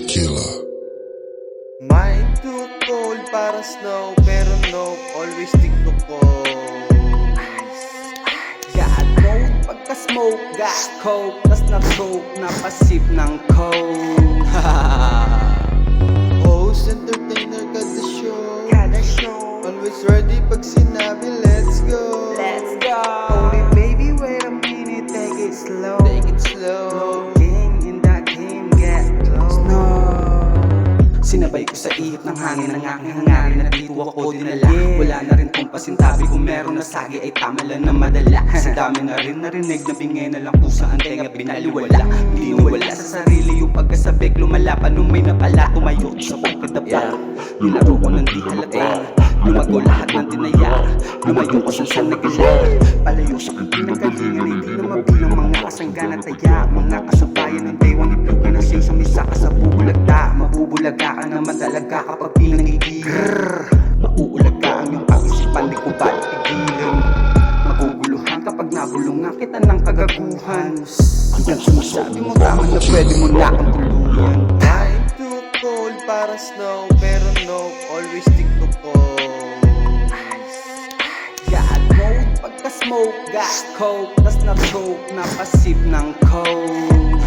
Killer. Mind too cold para snow, pero no, always stick to cold. God mode, pagka-smoke, got coke, tas na-choke, napasip ng coke. Host, entertainer, kada show. Kada show, Always ready pag sinabi, let's go. let's go. Hold it baby, wait a minute, take it slow. Take it slow. King in that game, get close. No. Sinabay ko sa ihip ng hangin ang aking hangarin na dito ako dinala. Wala na rin kung pasintabi, kung meron na sagi ay tama lang na madala. Sa dami na rin narinig na bingay na lang kung saan tenga binaliwala. Hindi nawala sa sarili yung pagkasabik, lumala pa nung may napala. Tumayo sa pagkadapa, nilaro ko ng di halata. Lumago lahat ng tinaya, lumayo ko sa nagala. Palayo sa pinagalingan, hindi na mabilang mga kasanggan at taya. Mga kasabayan ng daywang iblugan na sing sa misa ka sa bubulagta. Mabubulaga ka naman talaga kapag pinangigilan. Mauulag ka ang iyong pag-isipan, di ko ba itigilin. Maguguluhan kapag nabulungan kita ng kagaguhan. Hanggang sumasabi mo tama na pwede mo na akong tuluyan. Mind too cold para snow, pero no, always stick to cold. God mode, pagka-smoke, got coke, tas na-choke, napasip ng coke.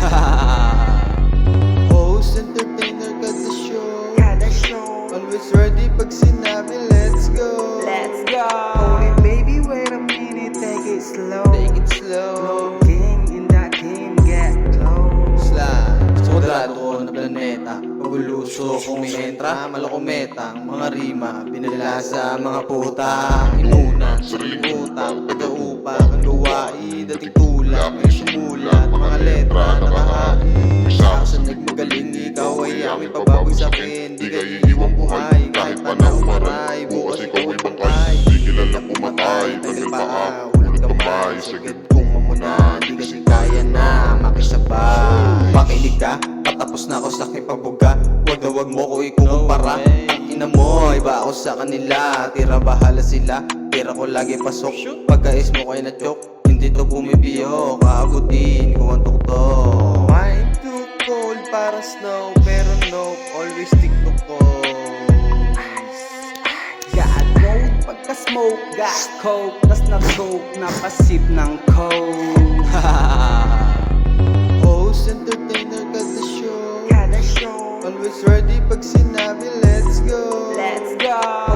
Host, entertainer, kada show. Kada show, Always ready pag sinabi, let's go. let's go. Hold it baby, wait a minute, take it slow. Take it slow. King in that game, get close. Gusto ko dado ko na planeta. Paguluso kung may entra, malakometa. Ang mga rima, binala sa mga puta. Inunan, sariling utang, taga-upa. Ang gawain, dating tulak, may sumulat. Mga letra, nakahai. Sa kasanig magaling, ikaw ay aming pagbaboy sa akin. Di ka iiwang buhay, kahit pa na umaray. Bukas ikaw ay bangkay, di kilala pumatay. Tagal pa, ulit kamay. Sagad kong mamuna, di kasi kaya na makisabay. Makinig ka, patapos na ako sa aking pagbuga. Wag na wag mo ko ikukumpara. Ang ina mo, iba ako sa kanila. Tira bahala sila, tira ko lagi pasok. Pagkais mo kayo na joke, hindi to bumibiyo. Kaagutin ko ang tuktok. Mind too cold para snow, pero no, always stick to cold. God mode, pagka-smoke, got coke, tas na-choke, napasip ng coke. Host, entertainer, kada show. Kada show, Always ready pag sinabi, let's go. let's go.